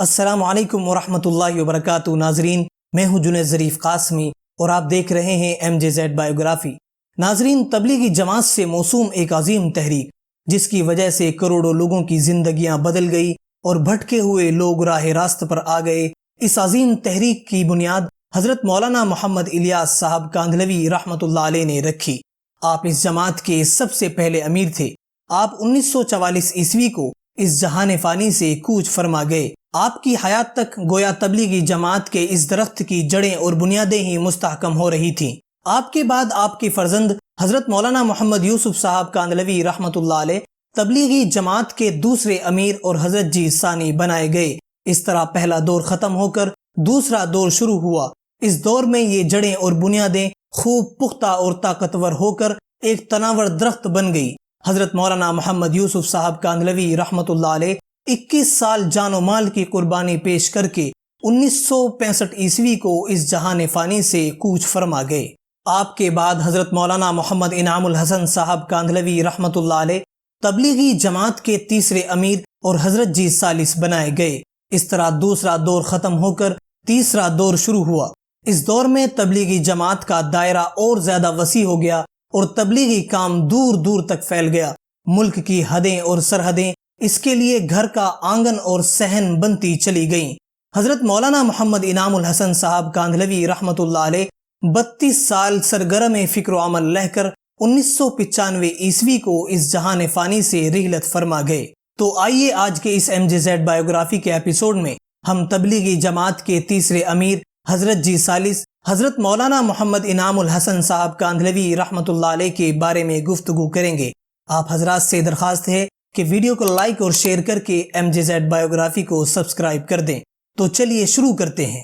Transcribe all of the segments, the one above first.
السلام علیکم ورحمۃ اللہ وبرکاتہ۔ ناظرین، میں ہوں جنید ظریف قاسمی اور آپ دیکھ رہے ہیں MJZ بایوگرافی۔ ناظرین، تبلیغی جماعت سے موسوم ایک عظیم تحریک جس کی وجہ سے کروڑوں لوگوں کی زندگیاں بدل گئی اور بھٹکے ہوئے لوگ راہ راست پر آ گئے، اس عظیم تحریک کی بنیاد حضرت مولانا محمد الیاس صاحب کاندھلوی رحمۃ اللہ علیہ نے رکھی۔ آپ اس جماعت کے سب سے پہلے امیر تھے۔ آپ 1944 عیسوی کو اس جہان فانی سے کوچ فرما گئے۔ آپ کی حیات تک گویا تبلیغی جماعت کے اس درخت کی جڑیں اور بنیادیں ہی مستحکم ہو رہی تھیں۔ آپ کے بعد آپ کے فرزند حضرت مولانا محمد یوسف صاحب کاندھلوی رحمۃ اللہ علیہ تبلیغی جماعت کے دوسرے امیر اور حضرت جی ثانی بنائے گئے۔ اس طرح پہلا دور ختم ہو کر دوسرا دور شروع ہوا۔ اس دور میں یہ جڑیں اور بنیادیں خوب پختہ اور طاقتور ہو کر ایک تناور درخت بن گئی۔ حضرت مولانا محمد یوسف صاحب کاندھلوی رحمۃ اللہ علیہ 21 سال جان و مال کی قربانی پیش کر کے 1965 عیسوی کو اس جہان فانی سے کوچ فرما گئے۔ آپ کے بعد حضرت مولانا محمد انعام الحسن صاحب کاندھلوی رحمۃ اللہ علیہ تبلیغی جماعت کے تیسرے امیر اور حضرت جی ثالث بنائے گئے۔ اس طرح دوسرا دور ختم ہو کر تیسرا دور شروع ہوا۔ اس دور میں تبلیغی جماعت کا دائرہ اور زیادہ وسیع ہو گیا اور تبلیغی کام دور دور تک پھیل گیا۔ ملک کی حدیں اور سرحدیں اس کے لیے گھر کا آنگن اور صحن بنتی چلی گئیں۔ حضرت مولانا محمد انعام الحسن صاحب کاندھلوی رحمۃ اللہ علیہ 32 سال سرگرم فکر و عمل رہ کر 1995 عیسوی کو اس جہان فانی سے رحلت فرما گئے۔ تو آئیے آج کے اس MJZ بایوگرافی کے ایپیسوڈ میں ہم تبلیغی جماعت کے تیسرے امیر حضرت جی ثالث حضرت مولانا محمد انعام الحسن صاحب کاندھلوی رحمۃ اللہ علیہ کے بارے میں گفتگو کریں گے۔ آپ حضرات سے درخواست ہے کہ ویڈیو کو لائک اور شیئر کر کے MJZ بایوگرافی کو سبسکرائب کر دیں۔ تو چلیے شروع کرتے ہیں۔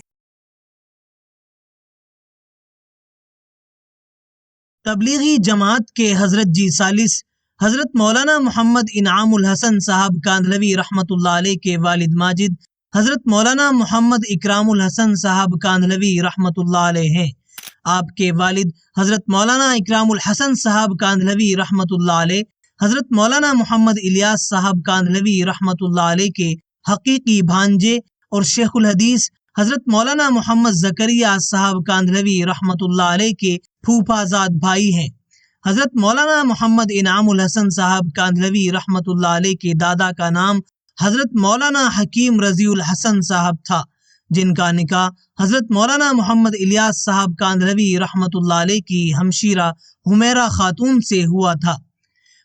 تبلیغی جماعت کے حضرت جی ثالث حضرت مولانا محمد انعام الحسن صاحب کاندھلوی رحمۃ اللہ علیہ کے والد ماجد حضرت مولانا محمد اکرام الحسن صاحب کاندھلوی رحمۃ اللہ علیہ ہیں۔ آپ کے والد حضرت مولانا اکرام الحسن صاحب کاندھلوی رحمۃ اللہ علیہ حضرت مولانا محمد الیاس صاحب کاندھلوی رحمۃ اللہ علیہ کے حقیقی بھانجے اور شیخ الحدیث حضرت مولانا محمد زکریا صاحب کاندھلوی رحمۃ اللہ علیہ کے پھوپھا زاد بھائی ہیں۔ حضرت مولانا محمد انعام الحسن صاحب کاندھلوی رحمۃ اللہ علیہ کے دادا کا نام حضرت مولانا حکیم رضی الحسن صاحب تھا، جن کا نکاح حضرت مولانا محمد الیاس صاحب کاندھلوی رحمۃ اللہ علیہ کی ہمشیرہ حمیرہ خاتون سے ہوا تھا۔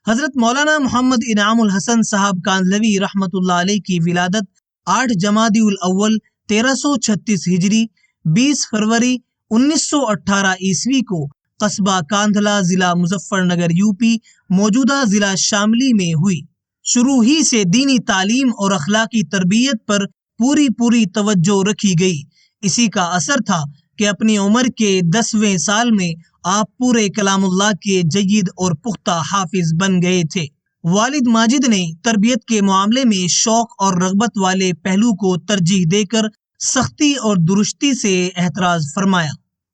حضرت مولانا محمد انعام الحسن صاحب کاندھلوی رحمۃ اللہ علیہ کی ولادت 8 جمادی الاول 1336 ہجری 20 فروری 1918 عیسوی کو قصبہ کاندھلہ ضلع مظفر نگر UP موجودہ ضلع شاملی میں ہوئی۔ شروع ہی سے دینی تعلیم اور اخلاقی تربیت پر پوری توجہ رکھی گئی۔ اسی کا اثر تھا کہ اپنی عمر کے 10ویں سال میں آپ پورے کلام اللہ کے جید اور پختہ حافظ بن گئے تھے۔ والد ماجد نے تربیت کے معاملے میں شوق اور رغبت والے پہلو کو ترجیح دے کر سختی اور درستی سے احتراز فرمایا۔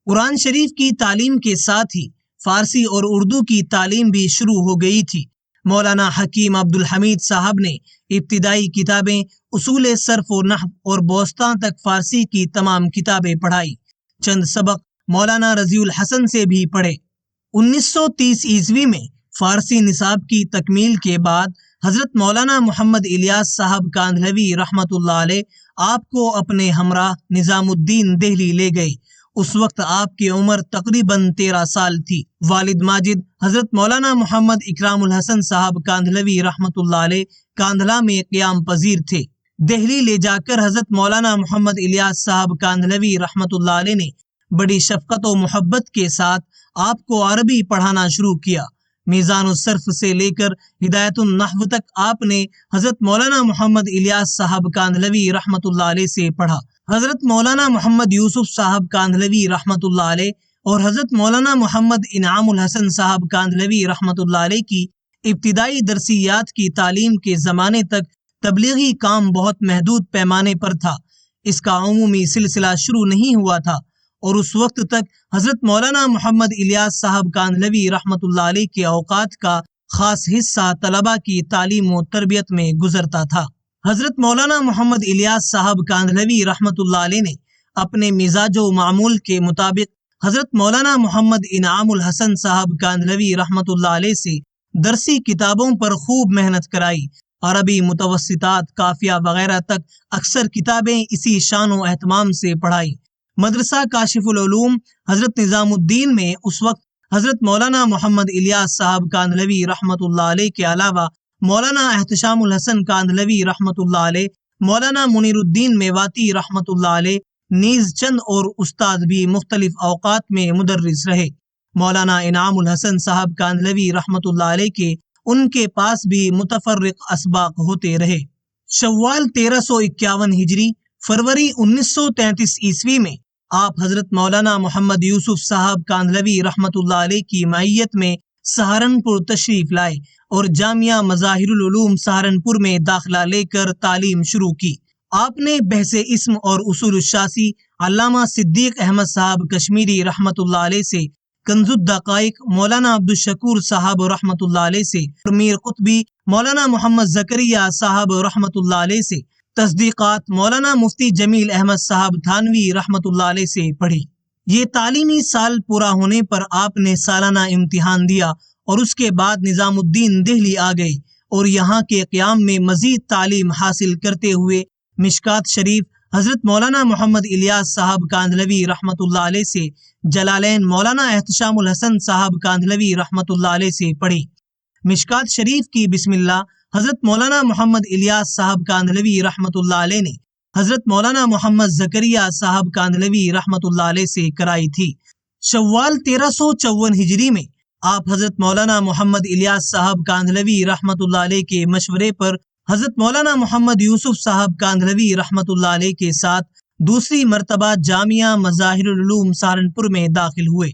قرآن شریف کی تعلیم کے ساتھ ہی فارسی اور اردو کی تعلیم بھی شروع ہو گئی تھی۔ مولانا حکیم عبدالحمید صاحب نے ابتدائی کتابیں اصول صرف و نحو اور بوسطہ تک فارسی کی تمام کتابیں پڑھائی۔ چند سبق مولانا رضی الحسن سے بھی پڑھے۔ 1930 عیسوی میں فارسی نصاب کی تکمیل کے بعد حضرت مولانا محمد الیاس صاحب کاندھلوی رحمۃ اللہ علیہ آپ کو اپنے ہمراہ نظام الدین دہلی لے گئے۔ اس وقت آپ کی عمر تقریباً 13 سال تھی۔ والد ماجد حضرت مولانا محمد اکرام الحسن صاحب کاندھلوی رحمۃ اللہ علیہ کاندھلہ میں قیام پذیر تھے۔ دہلی لے جا کر حضرت مولانا محمد الیاس صاحب کاندھلوی رحمۃ اللہ علیہ نے بڑی شفقت و محبت کے ساتھ آپ کو عربی پڑھانا شروع کیا۔ میزان الصرف سے لے کر ہدایت النحو تک آپ نے حضرت مولانا محمد الیاس صاحب کاندھلوی رحمۃ اللہ علیہ سے پڑھا۔ حضرت مولانا محمد یوسف صاحب کاندھلوی رحمۃ اللہ علیہ اور حضرت مولانا محمد انعام الحسن صاحب کاندھلوی رحمۃ اللہ علیہ کی ابتدائی درسیات کی تعلیم کے زمانے تک تبلیغی کام بہت محدود پیمانے پر تھا۔ اس کا عمومی سلسلہ شروع نہیں ہوا تھا اور اس وقت تک حضرت مولانا محمد الیاس صاحب کاندھلوی رحمۃ اللہ علیہ کے اوقات کا خاص حصہ طلباء کی تعلیم و تربیت میں گزرتا تھا۔ حضرت مولانا محمد الیاس صاحب کاندھلوی رحمۃ اللہ علیہ نے اپنے مزاج و معمول کے مطابق حضرت مولانا محمد انعام الحسن صاحب کاندھلوی رحمۃ اللہ علیہ سے درسی کتابوں پر خوب محنت کرائی۔ عربی متوسطات، قافیہ وغیرہ تک اکثر کتابیں اسی شان و اہتمام سے پڑھائی۔ مدرسہ کاشف العلوم حضرت نظام الدین میں اس وقت حضرت مولانا محمد الیاس صاحب کاندھلوی رحمۃ اللہ علیہ کے علاوہ مولانا احتشام الحسن کاندھلوی رحمۃ اللہ علیہ، مولانا منیر الدین میواتی رحمۃ اللہ علیہ نیز چند اور استاد بھی مختلف اوقات میں مدرس رہے۔ مولانا انعام الحسن صاحب کاندھلوی رحمۃ اللہ علیہ کے ان کے پاس بھی متفرق اسباق ہوتے رہے۔ شوال 1351 ہجری، فروری 1933 عیسوی میں آپ حضرت مولانا محمد یوسف صاحب کاندھلوی رحمۃ اللہ علیہ کی معیت میں سہارنپور تشریف لائے اور جامعہ مظاہر العلوم سہارنپور میں داخلہ لے کر تعلیم شروع کی۔ آپ نے بحث اسم اور اصول الشاسی علامہ صدیق احمد صاحب کشمیری رحمۃ اللہ علیہ سے، کنز الدقائق مولانا عبدالشکور صاحب رحمۃ اللہ علیہ سے، میر قطبی مولانا محمد زکریا صاحب رحمۃ اللہ علیہ سے، تصدیقات مولانا مفتی جمیل احمد صاحب تھانوی رحمۃ اللہ علیہ سے پڑھی۔ یہ تعلیمی سال پورا ہونے پر آپ نے سالانہ امتحان دیا اور اس کے بعد نظام الدین دہلی آ گئے اور یہاں کے قیام میں مزید تعلیم حاصل کرتے ہوئے مشکات شریف حضرت مولانا محمد الیاس صاحب کاندھلوی رحمۃ اللہ علیہ سے، جلالین مولانا احتشام الحسن صاحب کاندھلوی رحمۃ اللہ علیہ سے پڑھی۔ مشکات شریف کی بسم اللہ حضرت مولانا محمد الیاس صاحب کاندھلوی رحمۃ اللہ علیہ نے حضرت مولانا محمد زکریا صاحب کاندھلوی رحمۃ اللہ علیہ سے کرائی تھی۔ شوال 1354 ہجری میں آپ حضرت مولانا محمد الیاس صاحب کاندھلوی رحمۃ اللہ علیہ کے مشورے پر حضرت مولانا محمد یوسف صاحب کاندھلوی رحمۃ اللہ علیہ کے ساتھ دوسری مرتبہ جامعہ مظاہر العلوم سہارنپور میں داخل ہوئے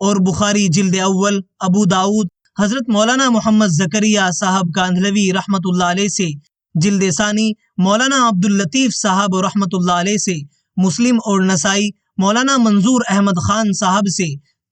اور بخاری جلد اول، ابو داود حضرت مولانا محمد زکریا صاحب کاندھلوی رحمۃ اللہ علیہ سے، جلد ثانی مولانا عبداللطیف صاحب رحمۃ اللہ علیہ سے، مسلم اور نسائی مولانا منظور احمد خان صاحب سے،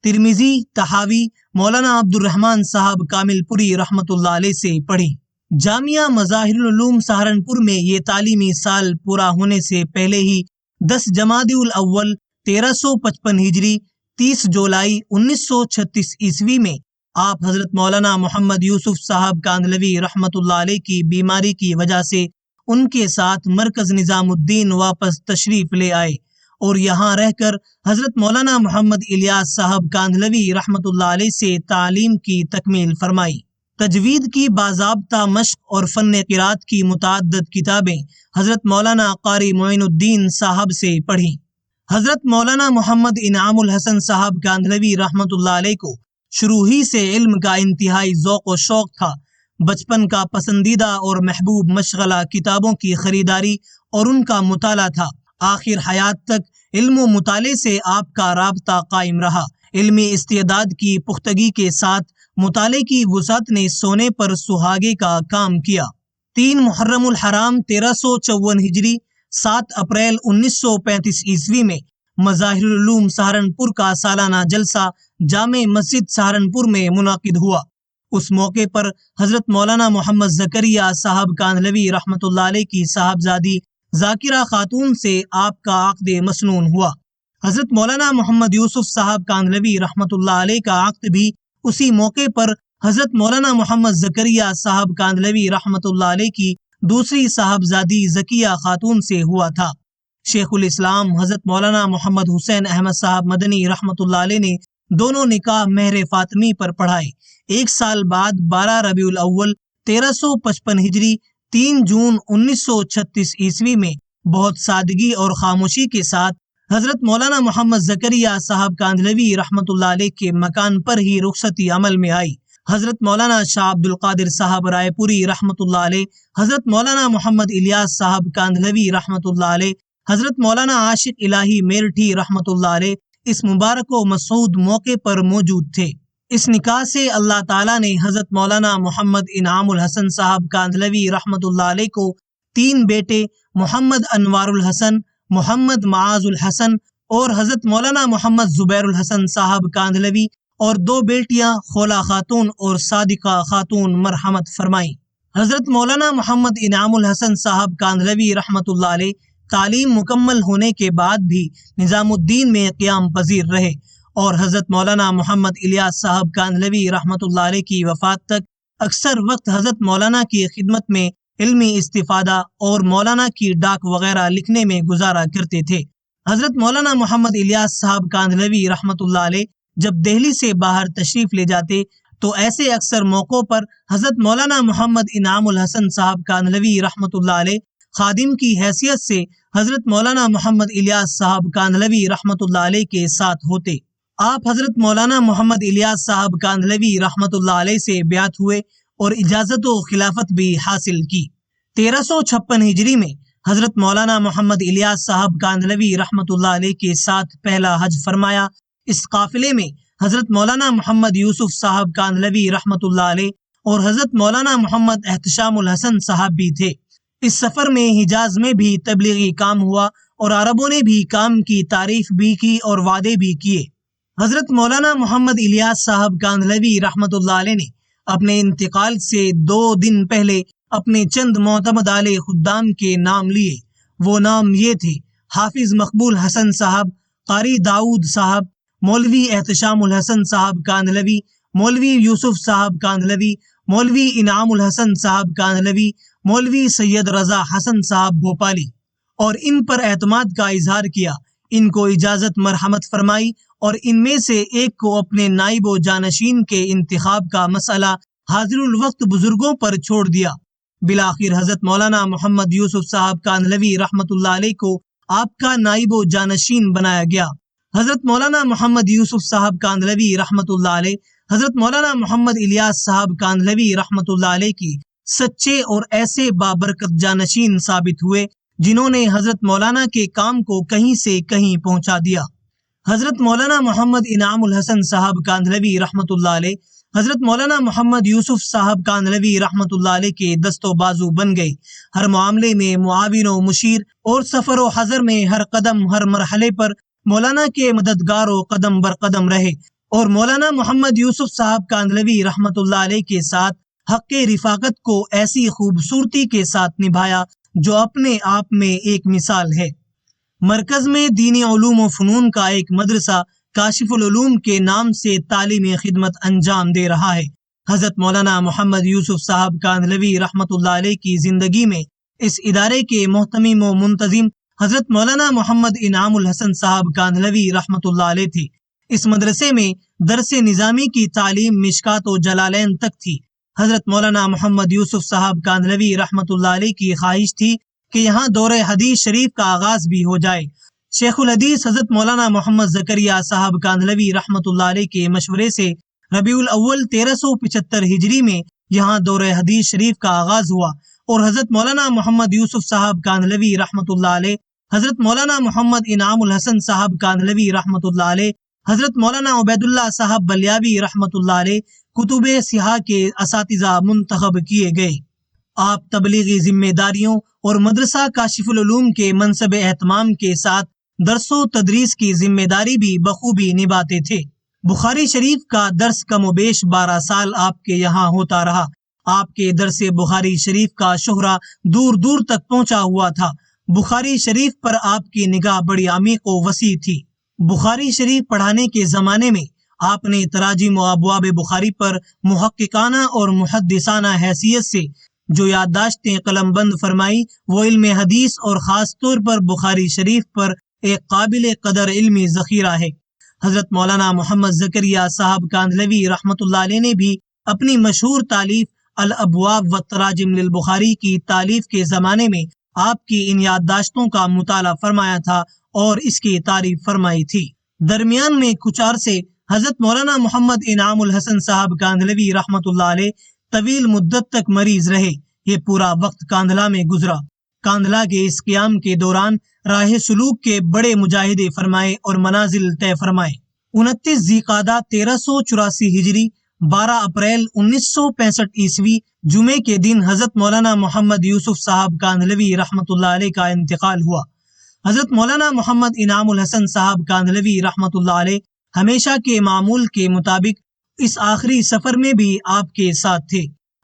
ترمذی، طحاوی مولانا عبد الرحمن صاحب کامل پوری رحمۃ اللہ علیہ سے پڑھی۔ جامعہ مظاہر العلوم سہارنپور میں یہ تعلیمی سال پورا ہونے سے پہلے ہی 10 جمادی الاول 1355 ہجری 30 جولائی 1936 عیسوی میں آپ حضرت مولانا محمد یوسف صاحب کاندھلوی رحمۃ اللہ علیہ کی بیماری کی وجہ سے ان کے ساتھ مرکز نظام الدین واپس تشریف لے آئے اور یہاں رہ کر حضرت مولانا محمد الیاس صاحب کاندھلوی رحمۃ اللہ علیہ سے تعلیم کی تکمیل فرمائی۔ تجوید کی باضابطہ مشق اور فن قرات کی متعدد کتابیں حضرت مولانا قاری معین الدین صاحب سے پڑھیں۔ حضرت مولانا محمد انعام الحسن صاحب کاندھلوی رحمۃ اللہ علیہ کو شروع ہی سے علم کا انتہائی ذوق و شوق تھا۔ بچپن کا پسندیدہ اور محبوب مشغلہ کتابوں کی خریداری اور ان کا مطالعہ تھا۔ آخر حیات تک علم و مطالعے سے آپ کا رابطہ قائم رہا۔ علمی استعداد کی پختگی کے ساتھ مطالعے کی وسعت نے سونے پر سہاگے کا کام کیا۔ 3 محرم الحرام 1354 ہجری 7 اپریل 1935 عیسوی میں مظاہر العلوم سہارنپور کا سالانہ جلسہ جامع مسجد سہارنپور میں منعقد ہوا۔ اس موقع پر حضرت مولانا محمد زکریا صاحب کاندھلوی رحمۃ اللہ علیہ کی صاحبزادی ذاکرہ خاتون سے آپ کا عقد مسنون ہوا۔ حضرت مولانا محمد یوسف صاحب کاندھلوی رحمۃ اللہ علیہ کا عقد بھی اسی موقع پر حضرت مولانا محمد زکریا صاحب کاندھلوی رحمۃ اللہ علیہ کی دوسری صاحبزادی ذکیہ خاتون سے ہوا تھا۔ شیخ الاسلام حضرت مولانا محمد حسین احمد صاحب مدنی رحمۃ اللہ علیہ نے دونوں نکاح مہر فاطمی پر پڑھائے۔ 1 سال بعد 12 ربیع الاول 1355 ہجری 3 جون 1936 عیسوی میں بہت سادگی اور خاموشی کے ساتھ حضرت مولانا محمد زکریا صاحب کاندھلوی رحمۃ اللہ علیہ کے مکان پر ہی رخصتی عمل میں آئی۔ حضرت مولانا شاہ عبد القادر صاحب رائے پوری رحمۃ اللہ علیہ، حضرت مولانا محمد الیاس صاحب کاندھلوی رحمۃ اللہ علیہ، حضرت مولانا عاشق الہی میرٹھی رحمۃ اللہ علیہ اس مبارک و مسعود موقع پر موجود تھے۔ اس نکاح سے اللہ تعالیٰ نے حضرت مولانا محمد انعام الحسن صاحب کاندھلوی رحمۃ اللہ علیہ کو 3 بیٹے محمد انوار الحسن، محمد معاذ الحسن اور حضرت مولانا محمد زبیر الحسن صاحب کاندھلوی اور 2 بیٹیاں خولا خاتون اور صادقہ خاتون مرحمت فرمائیں۔ حضرت مولانا محمد انعام الحسن صاحب کاندھلوی رحمۃ اللہ علیہ تعلیم مکمل ہونے کے بعد بھی نظام الدین میں قیام پذیر رہے اور حضرت مولانا محمد الیاس صاحب کاندھلوی رحمۃ اللہ علیہ کی وفات تک اکثر وقت حضرت مولانا کی خدمت میں علمی استفادہ اور مولانا کی ڈاک وغیرہ لکھنے میں گزارا کرتے تھے۔ حضرت مولانا محمد الیاس صاحب کاندھلوی رحمۃ اللہ علیہ جب دہلی سے باہر تشریف لے جاتے تو ایسے اکثر موقعوں پر حضرت مولانا محمد انعام الحسن صاحب کاندھلوی رحمۃ اللہ علیہ خادم کی حیثیت سے حضرت مولانا محمد الیاس صاحب کاندھلوی رحمۃ اللہ علیہ کے ساتھ ہوتے۔ آپ حضرت مولانا محمد الیاس صاحب کاندھلوی رحمۃ اللہ علیہ سے بیعت ہوئے اور اجازت و خلافت بھی حاصل کی۔ 1356 ہجری میں حضرت مولانا محمد الیاس صاحب کاندھلوی رحمۃ اللہ علیہ کے ساتھ پہلا حج فرمایا۔ اس قافلے میں حضرت مولانا محمد یوسف صاحب کاندھلوی رحمۃ اللہ علیہ اور حضرت مولانا محمد احتشام الحسن صاحب بھی تھے۔ اس سفر میں حجاز میں بھی تبلیغی کام ہوا اور عربوں نے بھی کام کی تعریف بھی کی اور وعدے بھی کیے۔ حضرت مولانا محمد الیاس صاحب کاندھلوی رحمۃ اللہ علیہ نے اپنے انتقال سے 2 دن پہلے اپنے چند معتمد عالی خدام کے نام لیے۔ وہ نام یہ تھے: حافظ مقبول حسن صاحب، قاری داؤد صاحب، مولوی احتشام الحسن صاحب کاندھلوی، مولوی یوسف صاحب کاندھلوی، مولوی انعام الحسن صاحب کاندھلوی، مولوی سید رضا حسن صاحب بھوپالی، اور ان پر اعتماد کا اظہار کیا۔ ان کو اجازت مرحمت فرمائی اور ان میں سے ایک کو اپنے نائب و جانشین کے انتخاب کا مسئلہ حاضر الوقت بزرگوں پر چھوڑ دیا۔ بالآخر حضرت مولانا محمد یوسف صاحب کاندھلوی رحمۃ اللہ علیہ کو آپ کا نائب و جانشین بنایا گیا۔ حضرت مولانا محمد یوسف صاحب کاندھلوی رحمۃ اللہ علیہ حضرت مولانا محمد الیاس صاحب کاندھلوی رحمۃ اللہ علیہ کی سچے اور ایسے بابرکت جانشین ثابت ہوئے جنہوں نے حضرت مولانا کے کام کو کہیں سے کہیں پہنچا دیا۔ حضرت مولانا محمد انعام الحسن صاحب کاندھلوی رحمۃ اللہ علیہ حضرت مولانا محمد یوسف صاحب کاندھلوی رحمۃ اللہ علیہ کے دست و بازو بن گئے۔ ہر معاملے میں معاون و مشیر اور سفر و حضر میں ہر قدم ہر مرحلے پر مولانا کے مددگار و قدم بر قدم رہے اور مولانا محمد یوسف صاحب کاندھلوی رحمۃ اللہ علیہ کے ساتھ حق رفاقت کو ایسی خوبصورتی کے ساتھ نبھایا جو اپنے آپ میں ایک مثال ہے۔ مرکز میں دینی علوم و فنون کا ایک مدرسہ کاشف العلوم کے نام سے تعلیمی خدمت انجام دے رہا ہے۔ حضرت مولانا محمد یوسف صاحب کاندھلوی رحمۃ اللہ علیہ کی زندگی میں اس ادارے کے محتمم و منتظم حضرت مولانا محمد انعام الحسن صاحب کاندھلوی رحمۃ اللہ علیہ تھے۔ اس مدرسے میں درس نظامی کی تعلیم مشکات و جلالین تک تھی۔ حضرت مولانا محمد یوسف صاحب کاندھلوی رحمۃ اللہ علیہ کی خواہش تھی کہ یہاں دور حدیث شریف کا آغاز بھی ہو جائے۔ شیخ الحدیث حضرت مولانا محمد زکریا صاحب کاندھلوی رحمۃ اللہ علیہ کے مشورے سے ربیع الاول 1375 ہجری میں یہاں دور حدیث شریف کا آغاز ہوا اور حضرت مولانا محمد یوسف صاحب کاندھلوی رحمۃ اللہ علیہ، حضرت مولانا محمد انعام الحسن صاحب کاندھلوی رحمۃ اللہ علیہ، حضرت مولانا عبید اللہ صاحب بلیاوی رحمۃ اللہ علیہ کتب سیاح کے اساتذہ منتخب کیے گئے۔ آپ تبلیغی ذمہ داریوں اور مدرسہ کاشف العلوم کے منصب اہتمام کے ساتھ درس و تدریس کی ذمہ داری بھی بخوبی نبھاتے تھے۔ بخاری شریف کا درس کم و بیش 12 سال آپ کے یہاں ہوتا رہا۔ آپ کے درس بخاری شریف کا شہرہ دور دور تک پہنچا ہوا تھا۔ بخاری شریف پر آپ کی نگاہ بڑی عمیق و وسیع تھی۔ بخاری شریف پڑھانے کے زمانے میں آپ نے تراجم و ابواب بخاری پر محققانہ اور محدثانہ حیثیت سے جو یادداشتیں قلم بند فرمائی وہ علم حدیث اور خاص طور پر بخاری شریف پر ایک قابل قدر علمی ذخیرہ ہے۔ حضرت مولانا محمد زکریا صاحب کاندھلوی رحمۃ اللہ علیہ نے بھی اپنی مشہور تالیف الابواب والتراجم للبخاری کی تالیف کے زمانے میں آپ کی ان یادداشتوں کا مطالعہ فرمایا تھا اور اس کی تعریف فرمائی تھی۔ درمیان میں کچھ عرصے حضرت مولانا محمد انعام الحسن صاحب کاندھلوی رحمۃ اللہ علیہ طویل مدت تک مریض رہے۔ یہ پورا وقت کاندھلا میں گزرا۔ کاندھلا کے اس قیام کے دوران راہ سلوک کے بڑے مجاہدے فرمائے اور منازل طے فرمائے۔ 29 ذی قعدہ 1384 ہجری 12 اپریل 1965 عیسوی جمعے کے دن حضرت مولانا محمد یوسف صاحب کاندھلوی رحمۃ اللہ علیہ کا انتقال ہوا۔ حضرت مولانا محمد انعام الحسن صاحب کاندھلوی رحمۃ اللہ علیہ ہمیشہ کے معمول کے مطابق اس آخری سفر میں بھی آپ کے ساتھ تھے۔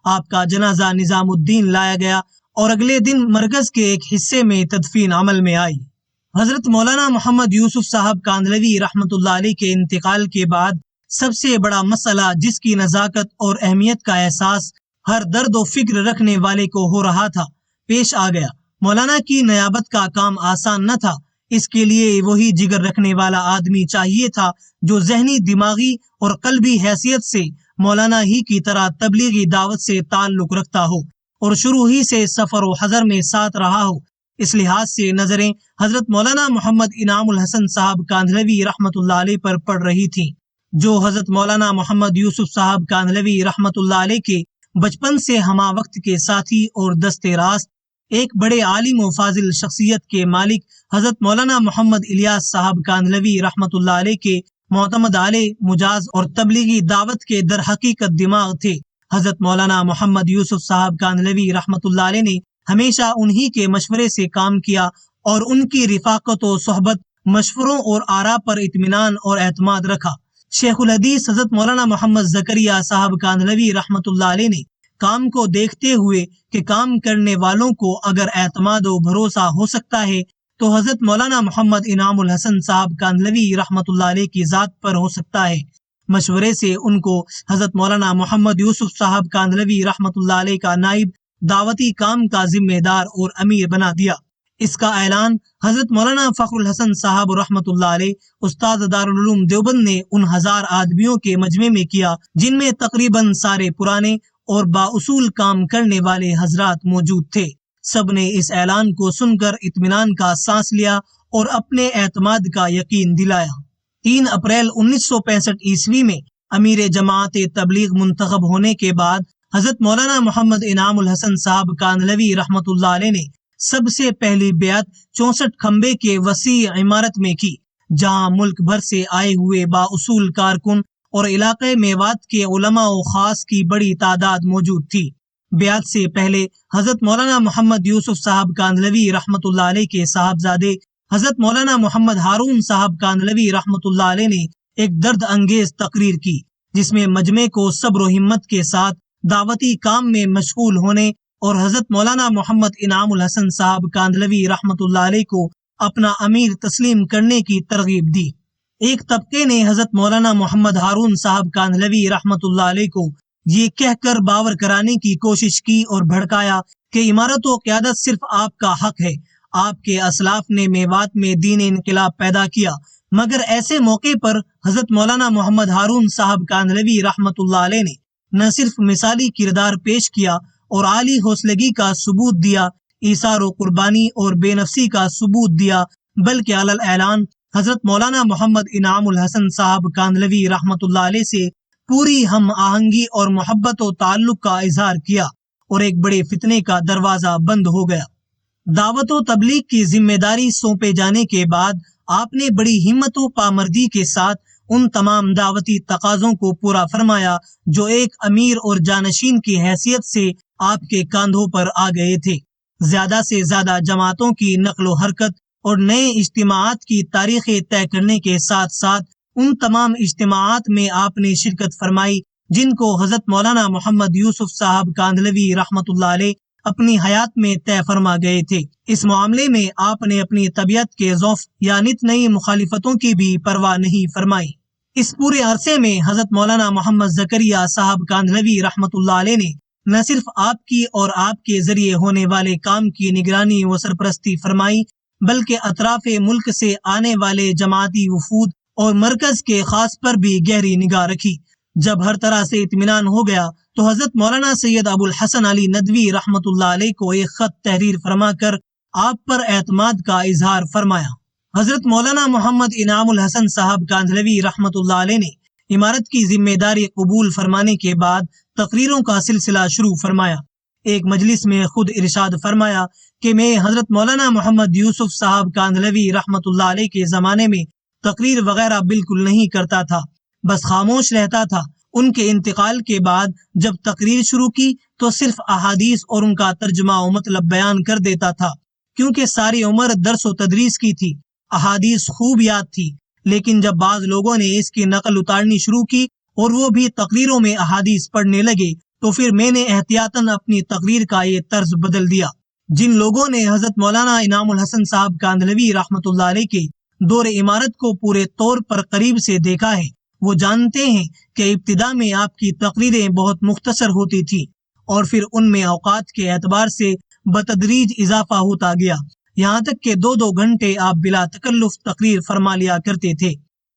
آپ کا جنازہ نظام الدین لایا گیا اور اگلے دن مرکز کے ایک حصے میں تدفین عمل میں آئی۔ حضرت مولانا محمد یوسف صاحب کاندھلوی رحمۃ اللہ علیہ کے انتقال کے بعد سب سے بڑا مسئلہ جس کی نزاکت اور اہمیت کا احساس ہر درد و فکر رکھنے والے کو ہو رہا تھا پیش آ گیا۔ مولانا کی نیابت کا کام آسان نہ تھا، اس کے لیے وہی جگر رکھنے والا آدمی چاہیے تھا جو ذہنی، دماغی اور قلبی حیثیت سے مولانا ہی کی طرح تبلیغی دعوت سے تعلق رکھتا ہو اور شروع ہی سے سفر و حضر میں ساتھ رہا ہو۔ اس لحاظ سے نظریں حضرت مولانا محمد انعام الحسن صاحب کاندھلوی رحمۃ اللہ علیہ پر پڑ رہی تھیں، جو حضرت مولانا محمد یوسف صاحب کاندھلوی رحمۃ اللہ علیہ کے بچپن سے ہمہ وقت کے ساتھی اور دست راست، ایک بڑے عالم و فاضل شخصیت کے مالک حضرت مولانا محمد الیاس صاحب کاندھلوی رحمۃ اللہ علیہ کے معتمد علیہ، مجاز اور تبلیغی دعوت کے در حقیقت دماغ تھے۔ حضرت مولانا محمد یوسف صاحب کاندھلوی رحمۃ اللہ علیہ نے ہمیشہ انہی کے مشورے سے کام کیا اور ان کی رفاقت و صحبت، مشوروں اور آراء پر اطمینان اور اعتماد رکھا۔ شیخ الحدیث حضرت مولانا محمد زکریا صاحب کاندھلوی رحمۃ اللہ علیہ نے کام کو دیکھتے ہوئے کہ کام کرنے والوں کو اگر اعتماد و بھروسہ ہو سکتا ہے تو حضرت مولانا محمد انعام الحسن صاحب کاندھلوی رحمۃ اللہ علیہ کی ذات پر ہو سکتا ہے۔ مشورے سے ان کو حضرت مولانا محمد یوسف صاحب کاندھلوی رحمۃ اللہ علیہ کا نائب، دعوتی کام کا ذمہ دار اور امیر بنا دیا۔ اس کا اعلان حضرت مولانا فخر الحسن صاحب رحمۃ اللہ علیہ، استاد دارالعلوم دیوبند نے ان 1000 آدمیوں کے مجمع میں کیا جن میں تقریباً سارے پرانے اور بااصول کام کرنے والے حضرات موجود تھے۔ سب نے اس اعلان کو سن کر اطمینان کا سانس لیا اور اپنے اعتماد کا یقین دلایا۔ 3 اپریل 1965 عیسوی میں امیر جماعت تبلیغ منتخب ہونے کے بعد حضرت مولانا محمد انعام الحسن صاحب کاندھلوی رحمۃ اللہ علیہ نے سب سے پہلی بیعت 64 کھمبے کے وسیع عمارت میں کی، جہاں ملک بھر سے آئے ہوئے بااصول کارکن اور علاقے میوات کے علماء و خاص کی بڑی تعداد موجود تھی۔ بیعت سے پہلے حضرت مولانا محمد یوسف صاحب کاندھلوی رحمۃ اللہ علیہ کے صاحبزادے حضرت مولانا محمد ہارون صاحب کاندھلوی رحمۃ اللہ علیہ نے ایک درد انگیز تقریر کی، جس میں مجمع کو صبر و ہمت کے ساتھ دعوتی کام میں مشغول ہونے اور حضرت مولانا محمد انعام الحسن صاحب کاندھلوی رحمۃ اللہ علیہ کو اپنا امیر تسلیم کرنے کی ترغیب دی۔ ایک طبقے نے حضرت مولانا محمد ہارون صاحب کاندھلوی رحمۃ اللہ علیہ کو یہ کہہ کر باور کرانے کی کوشش کی اور بھڑکایا کہ امارت و قیادت صرف آپ کا حق ہے، آپ کے اسلاف نے میوات میں دین انقلاب پیدا کیا۔ مگر ایسے موقع پر حضرت مولانا محمد ہارون صاحب کاندھلوی رحمۃ اللہ علیہ نے نہ صرف مثالی کردار پیش کیا اور عالی حوصلگی کا ثبوت دیا، ایثار و قربانی اور بے نفسی کا ثبوت دیا، بلکہ علی الاعلان حضرت مولانا محمد انعام الحسن صاحب کاندھلوی رحمۃ اللہ علیہ سے پوری ہم آہنگی اور محبت و تعلق کا اظہار کیا اور ایک بڑے فتنے کا دروازہ بند ہو گیا۔ دعوت و تبلیغ کی ذمہ داری سونپے جانے کے بعد آپ نے بڑی ہمت و پامردی کے ساتھ ان تمام دعوتی تقاضوں کو پورا فرمایا جو ایک امیر اور جانشین کی حیثیت سے آپ کے کاندھوں پر آ گئے تھے۔ زیادہ سے زیادہ جماعتوں کی نقل و حرکت اور نئے اجتماعات کی تاریخیں طے کرنے کے ساتھ ساتھ ان تمام اجتماعات میں آپ نے شرکت فرمائی جن کو حضرت مولانا محمد یوسف صاحب کاندھلوی رحمۃ اللہ علیہ اپنی حیات میں طے فرما گئے تھے۔ اس معاملے میں آپ نے اپنی طبیعت کے ضعف یا نت نئی مخالفتوں کی بھی پرواہ نہیں فرمائی۔ اس پورے عرصے میں حضرت مولانا محمد زکریا صاحب کاندھلوی رحمۃ اللہ علیہ نے نہ صرف آپ کی اور آپ کے ذریعے ہونے والے کام کی نگرانی و سرپرستی فرمائی، بلکہ اطراف ملک سے آنے والے جماعتی وفود اور مرکز کے خاص پر بھی گہری نگاہ رکھی۔ جب ہر طرح سے اطمینان ہو گیا تو حضرت مولانا سید ابو الحسن علی ندوی رحمۃ اللہ علیہ کو ایک خط تحریر فرما کر آپ پر اعتماد کا اظہار فرمایا۔ حضرت مولانا محمد انعام الحسن صاحب کاندھلوی رحمۃ اللہ علیہ نے امارت کی ذمہ داری قبول فرمانے کے بعد تقریروں کا سلسلہ شروع فرمایا۔ ایک مجلس میں خود ارشاد فرمایا کہ میں حضرت مولانا محمد یوسف صاحب کاندھلوی رحمۃ اللہ علیہ کے زمانے میں تقریر وغیرہ بالکل نہیں کرتا تھا، بس خاموش رہتا تھا۔ ان کے انتقال کے بعد جب تقریر شروع کی تو صرف احادیث اور ان کا ترجمہ و مطلب بیان کر دیتا تھا، کیونکہ ساری عمر درس و تدریس کی تھی، احادیث خوب یاد تھی، لیکن جب بعض لوگوں نے اس کی نقل اتارنی شروع کی اور وہ بھی تقریروں میں احادیث پڑھنے لگے تو پھر میں نے احتیاطاً اپنی تقریر کا یہ طرز بدل دیا۔ جن لوگوں نے حضرت مولانا انعام الحسن صاحب کاندھلوی رحمۃ اللہ علیہ کے دور امارت کو پورے طور پر قریب سے دیکھا ہے وہ جانتے ہیں کہ ابتدا میں آپ کی تقریریں بہت مختصر ہوتی تھی اور پھر ان میں اوقات کے اعتبار سے بتدریج اضافہ ہوتا گیا، یہاں تک کہ 2 گھنٹے آپ بلا تکلف تقریر فرما لیا کرتے تھے۔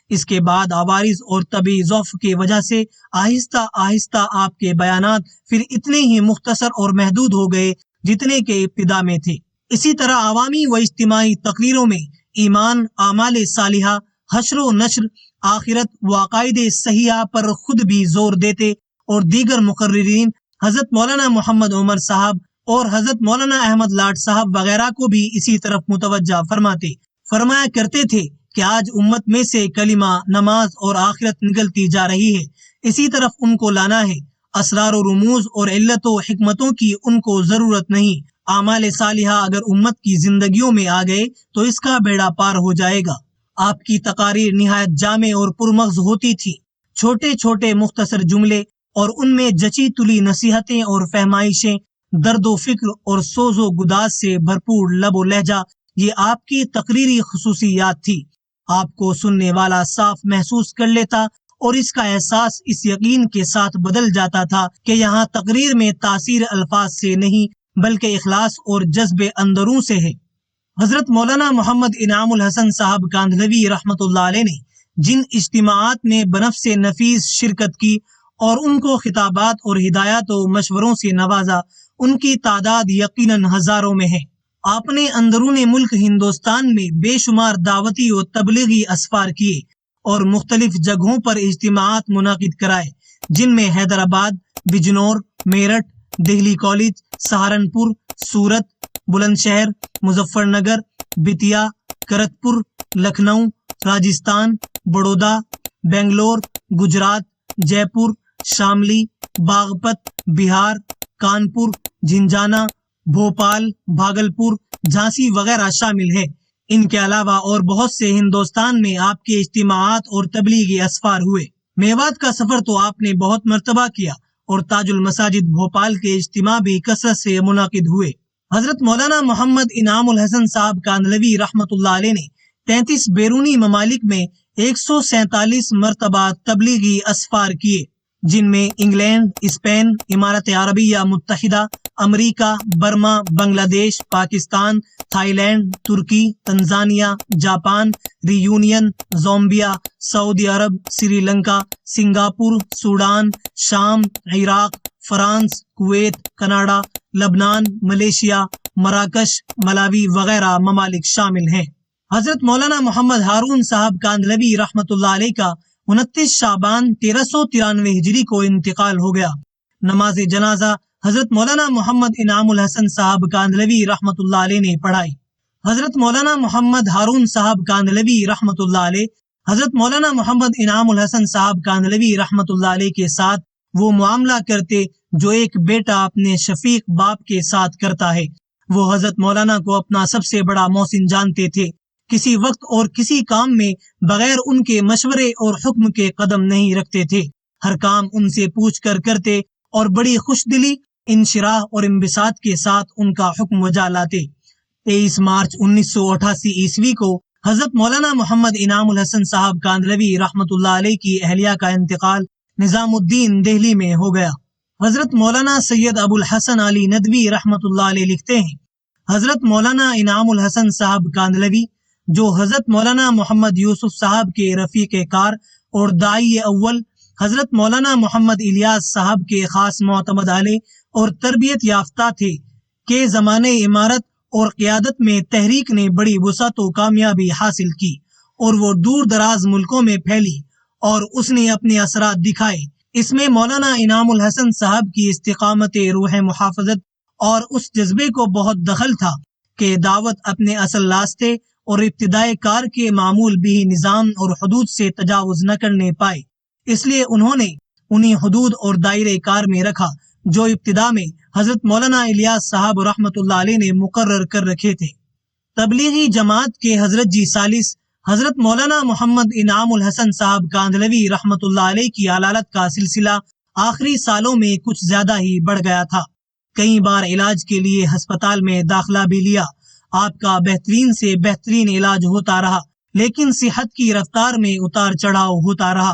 اس کے بعد عوارض اور طبی ضعف کی وجہ سے آہستہ آہستہ آپ کے بیانات پھر اتنے ہی مختصر اور محدود ہو گئے جتنے کے ابتدا میں تھے۔ اسی طرح عوامی و اجتماعی تقریروں میں ایمان، اعمال صالحہ، حشر و نشر، آخرت و عقائد صحیحہ پر خود بھی زور دیتے اور دیگر مقررین حضرت مولانا محمد عمر صاحب اور حضرت مولانا احمد لاڈ صاحب وغیرہ کو بھی اسی طرف متوجہ فرمایا کرتے تھے کہ آج امت میں سے کلمہ، نماز اور آخرت نکلتی جا رہی ہے، اسی طرف ان کو لانا ہے۔ اسرار و رموز اور علت و حکمتوں کی ان کو ضرورت نہیں، اعمال صالحہ اگر امت کی زندگیوں میں آ گئے تو اس کا بیڑا پار ہو جائے گا۔ آپ کی تقاریر نہایت جامع اور پرمغز ہوتی تھی، چھوٹے چھوٹے مختصر جملے اور ان میں جچی تلی نصیحتیں اور فہمائشیں، درد و فکر اور سوز و گداز سے بھرپور لب و لہجہ، یہ آپ کی تقریری خصوصیات تھی۔ آپ کو سننے والا صاف محسوس کر لیتا اور اس کا احساس اس یقین کے ساتھ بدل جاتا تھا کہ یہاں تقریر میں تاثیر الفاظ سے نہیں بلکہ اخلاص اور جذب اندروں سے ہے۔ حضرت مولانا محمد انعام الحسن صاحب کاندھلوی رحمۃ اللہ علیہ نے جن اجتماعات میں بنفس نفیس شرکت کی اور ان کو خطابات اور ہدایات و مشوروں سے نوازا، ان کی تعداد یقیناً ہزاروں میں ہے۔ آپ نے اندرون ملک ہندوستان میں بے شمار دعوتی و تبلیغی اسفار کیے اور مختلف جگہوں پر اجتماعات منعقد کرائے، جن میں حیدرآباد، بجنور، میرٹھ، دہلی کالج، سہارنپور، سورت، بلند شہر، مظفر نگر، بتیا، کرتپور، لکھنؤ، راجستھان، بڑودہ، بنگلور، گجرات، جے پور، شاملی، باغپت، بہار، کانپور، جھنجھانا، بھوپال، بھاگلپور، جھانسی وغیرہ شامل ہے۔ ان کے علاوہ اور بہت سے ہندوستان میں آپ کے اجتماعات اور تبلیغی اسفار ہوئے۔ میوات کا سفر تو آپ نے بہت مرتبہ کیا اور تاج المساجد بھوپال کے اجتماع بھی کثرت سے منعقد ہوئے۔ حضرت مولانا محمد انعام الحسن صاحب کاندھلوی رحمۃ اللہ علیہ نے 33 بیرونی ممالک میں 147 مرتبہ تبلیغی اسفار کیے، جن میں انگلینڈ، اسپین، امارات عربیہ متحدہ، امریکہ، برما، بنگلہ دیش، پاکستان، تھائی لینڈ، ترکی، تنزانیہ، جاپان، ری یونین، زامبیا، سعودی عرب، سری لنکا، سنگاپور، سوڈان، شام، عراق، فرانس، کویت، کینیڈا، لبنان، ملیشیا، مراکش، ملاوی وغیرہ ممالک شامل ہیں۔ حضرت مولانا محمد ہارون صاحب کاندھلوی رحمۃ اللہ علیہ کا 29 شعبان 1393 ہجری کو انتقال ہو گیا۔ نماز جنازہ حضرت مولانا محمد انعام الحسن صاحب کاندھلوی رحمۃ اللہ علیہ نے پڑھائی۔ حضرت مولانا محمد ہارون صاحب کاندھلوی رحمۃ اللہ علیہ حضرت مولانا محمد انعام الحسن صاحب کاندھلوی رحمۃ اللہ علیہ کے ساتھ وہ معاملہ کرتے جو ایک بیٹا اپنے شفیق باپ کے ساتھ کرتا ہے۔ وہ حضرت مولانا کو اپنا سب سے بڑا محسن جانتے تھے، کسی وقت اور کسی کام میں بغیر ان کے مشورے اور حکم کے قدم نہیں رکھتے تھے، ہر کام ان سے پوچھ کر کرتے اور بڑی خوش دلی، انشراح اور انبساط کے ساتھ ان کا حکم وجا لاتے۔ 23 مارچ 1988 عیسوی کو حضرت مولانا محمد انعام الحسن صاحب کاندھلوی رحمۃ اللہ علیہ کی اہلیہ کا انتقال نظام الدین دہلی میں ہو گیا۔ حضرت مولانا سید ابو الحسن علی ندوی رحمۃ اللہ علیہ لکھتے ہیں، حضرت مولانا انعام الحسن صاحب کاندھلوی جو حضرت مولانا محمد یوسف صاحب کے رفیق کار اور داعی اول، حضرت مولانا محمد الیاس صاحب کے خاص معتمد علیہ اور تربیت یافتہ تھے، کے زمانے امارت اور قیادت میں تحریک نے بڑی وسعت و کامیابی حاصل کی اور وہ دور دراز ملکوں میں پھیلی اور اس نے اپنے اثرات دکھائے۔ اس میں مولانا انعام الحسن صاحب کی استقامت روح محافظت اور اس جذبے کو بہت دخل تھا کہ دعوت اپنے اصل راستے اور ابتدائے کار کے معمول بھی نظام اور حدود سے تجاوز نہ کرنے پائے، اس لیے انہوں نے انہی حدود اور دائرے کار میں رکھا جو ابتدا میں حضرت مولانا الیاس صاحب رحمۃ اللہ علیہ نے مقرر کر رکھے تھے۔ تبلیغی جماعت کے حضرت جی ثالث حضرت مولانا محمد انعام الحسن صاحب کاندھلوی رحمۃ اللہ علیہ کی علالت کا سلسلہ آخری سالوں میں کچھ زیادہ ہی بڑھ گیا تھا۔ کئی بار علاج کے لیے ہسپتال میں داخلہ بھی لیا۔ آپ کا بہترین سے بہترین علاج ہوتا رہا، لیکن صحت کی رفتار میں اتار چڑھاؤ ہوتا رہا۔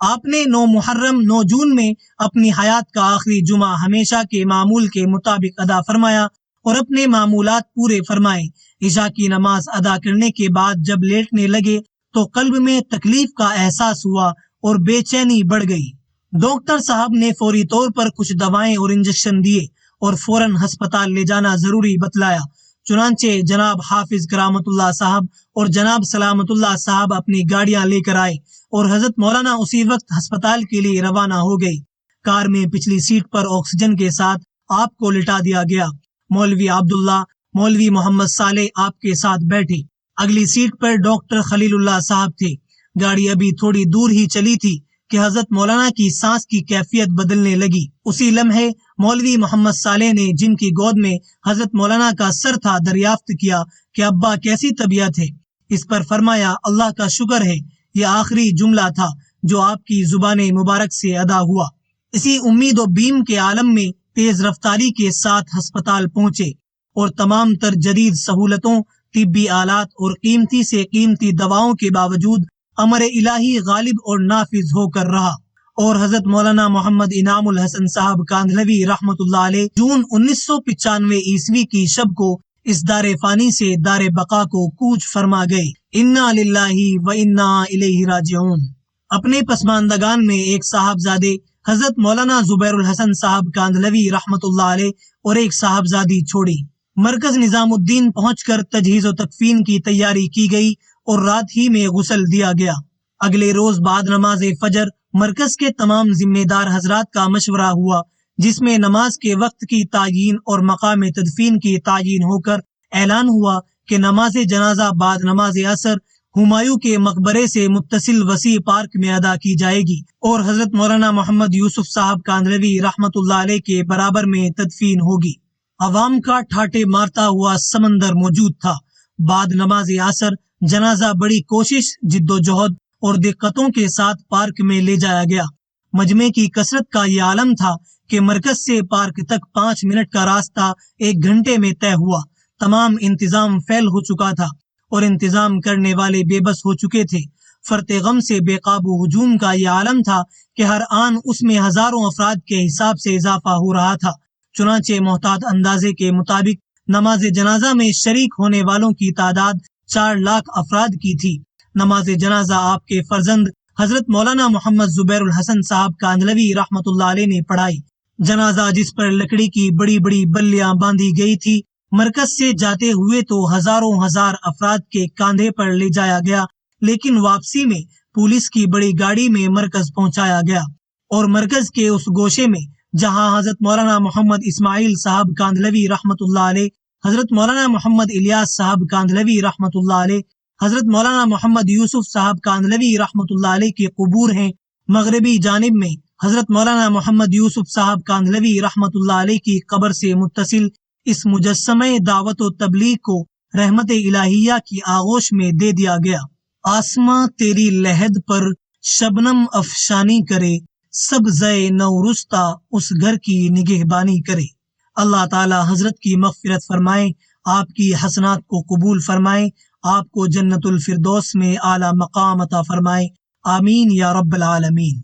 آپ نے 9 جون میں اپنی حیات کا آخری جمعہ ہمیشہ کے معمول کے مطابق ادا فرمایا اور اپنے معمولات پورے فرمائے۔ عشاء کی نماز ادا کرنے کے بعد جب لیٹنے لگے تو قلب میں تکلیف کا احساس ہوا اور بے چینی بڑھ گئی۔ ڈاکٹر صاحب نے فوری طور پر کچھ دوائیں اور انجیکشن دیے اور فوراً ہسپتال لے جانا ضروری بتلایا۔ چنانچہ جناب حافظ کرامت اللہ صاحب اور جناب سلامت اللہ صاحب اپنی گاڑیاں لے کر آئے اور حضرت مولانا اسی وقت ہسپتال کے لیے روانہ ہو گئی۔ کار میں پچھلی سیٹ پر آکسیجن کے ساتھ آپ کو لٹا دیا گیا۔ مولوی عبداللہ، مولوی محمد صالح آپ کے ساتھ بیٹھے۔ اگلی سیٹ پر ڈاکٹر خلیل اللہ صاحب تھے۔ گاڑی ابھی تھوڑی دور ہی چلی تھی کہ حضرت مولانا کی سانس کی کیفیت بدلنے لگی۔ اسی لمحے مولوی محمد صالح نے، جن کی گود میں حضرت مولانا کا سر تھا، دریافت کیا کہ ابا کیسی طبیعت ہے؟ اس پر فرمایا، اللہ کا شکر ہے۔ یہ آخری جملہ تھا جو آپ کی زبان مبارک سے ادا ہوا۔ اسی امید و بیم کے عالم میں تیز رفتاری کے ساتھ ہسپتال پہنچے اور تمام تر جدید سہولتوں، طبی آلات اور قیمتی سے قیمتی دواؤں کے باوجود امر الہی غالب اور نافذ ہو کر رہا اور حضرت مولانا محمد انعام الحسن صاحب کاندھلوی رحمۃ اللہ علیہ جون 1995 عیسوی کی شب کو اس دار فانی سے دار بقا کو کوچ فرما گئے۔ انا للہ و انا الیہ راجعون۔ اپنے پسماندگان میں ایک صاحبزادے حضرت مولانا زبیر الحسن صاحب کاندھلوی رحمۃ اللہ علیہ اور ایک صاحبزادی چھوڑی۔ مرکز نظام الدین پہنچ کر تجہیز و تکفین کی تیاری کی گئی اور رات ہی میں غسل دیا گیا۔ اگلے روز بعد نماز فجر مرکز کے تمام ذمہ دار حضرات کا مشورہ ہوا، جس میں نماز کے وقت کی تعیین اور مقام تدفین کی تعیین ہو کر اعلان ہوا کہ نماز جنازہ بعد نماز عصر ہمایوں کے مقبرے سے متصل وسیع پارک میں ادا کی جائے گی اور حضرت مولانا محمد یوسف صاحب کاندھلوی رحمۃ اللہ علیہ کے برابر میں تدفین ہوگی۔ عوام کا ٹھاٹے مارتا ہوا سمندر موجود تھا۔ بعد نماز عصر جنازہ بڑی کوشش، جد و جہد اور دقتوں کے ساتھ پارک میں لے جایا گیا۔ مجمع کی کثرت کا یہ عالم تھا کہ مرکز سے پارک تک 5 منٹ کا راستہ 1 گھنٹے میں طے ہوا۔ تمام انتظام فیل ہو چکا تھا اور انتظام کرنے والے بے بس ہو چکے تھے۔ فرط غم سے بے قابو ہجوم کا یہ عالم تھا کہ ہر آن اس میں ہزاروں افراد کے حساب سے اضافہ ہو رہا تھا۔ چنانچہ محتاط اندازے کے مطابق نماز جنازہ میں شریک ہونے والوں کی تعداد 4 لاکھ افراد کی تھی۔ نماز جنازہ آپ کے فرزند حضرت مولانا محمد زبیر الحسن صاحب کاندھلوی رحمۃ اللہ علیہ نے پڑھائی۔ جنازہ جس پر لکڑی کی بڑی بڑی بلیاں باندھی گئی تھی، مرکز سے جاتے ہوئے تو ہزاروں ہزار افراد کے کاندھے پر لے جایا گیا، لیکن واپسی میں پولیس کی بڑی گاڑی میں مرکز پہنچایا گیا اور مرکز کے اس گوشے میں جہاں حضرت مولانا محمد اسماعیل صاحب کاندھلوی رحمۃ اللہ علیہ، حضرت مولانا محمد الیاس صاحب کاندھلوی رحمۃ اللہ علیہ، حضرت مولانا محمد یوسف صاحب کاندھلوی رحمۃ اللہ علیہ کے قبور ہیں، مغربی جانب میں حضرت مولانا محمد یوسف صاحب کاندھلوی رحمۃ اللہ علیہ کی قبر سے متصل اس مجسمہ دعوت و تبلیغ کو رحمت الہیہ کی آغوش میں دے دیا گیا۔ آسماں تیری لحد پر شبنم افشانی کرے، سبزۂ نورستہ اس گھر کی نگہبانی کرے۔ اللہ تعالی حضرت کی مغفرت فرمائے، آپ کی حسنات کو قبول فرمائے، آپ کو جنت الفردوس میں اعلیٰ مقام عطا فرمائے، آمین یا رب العالمین۔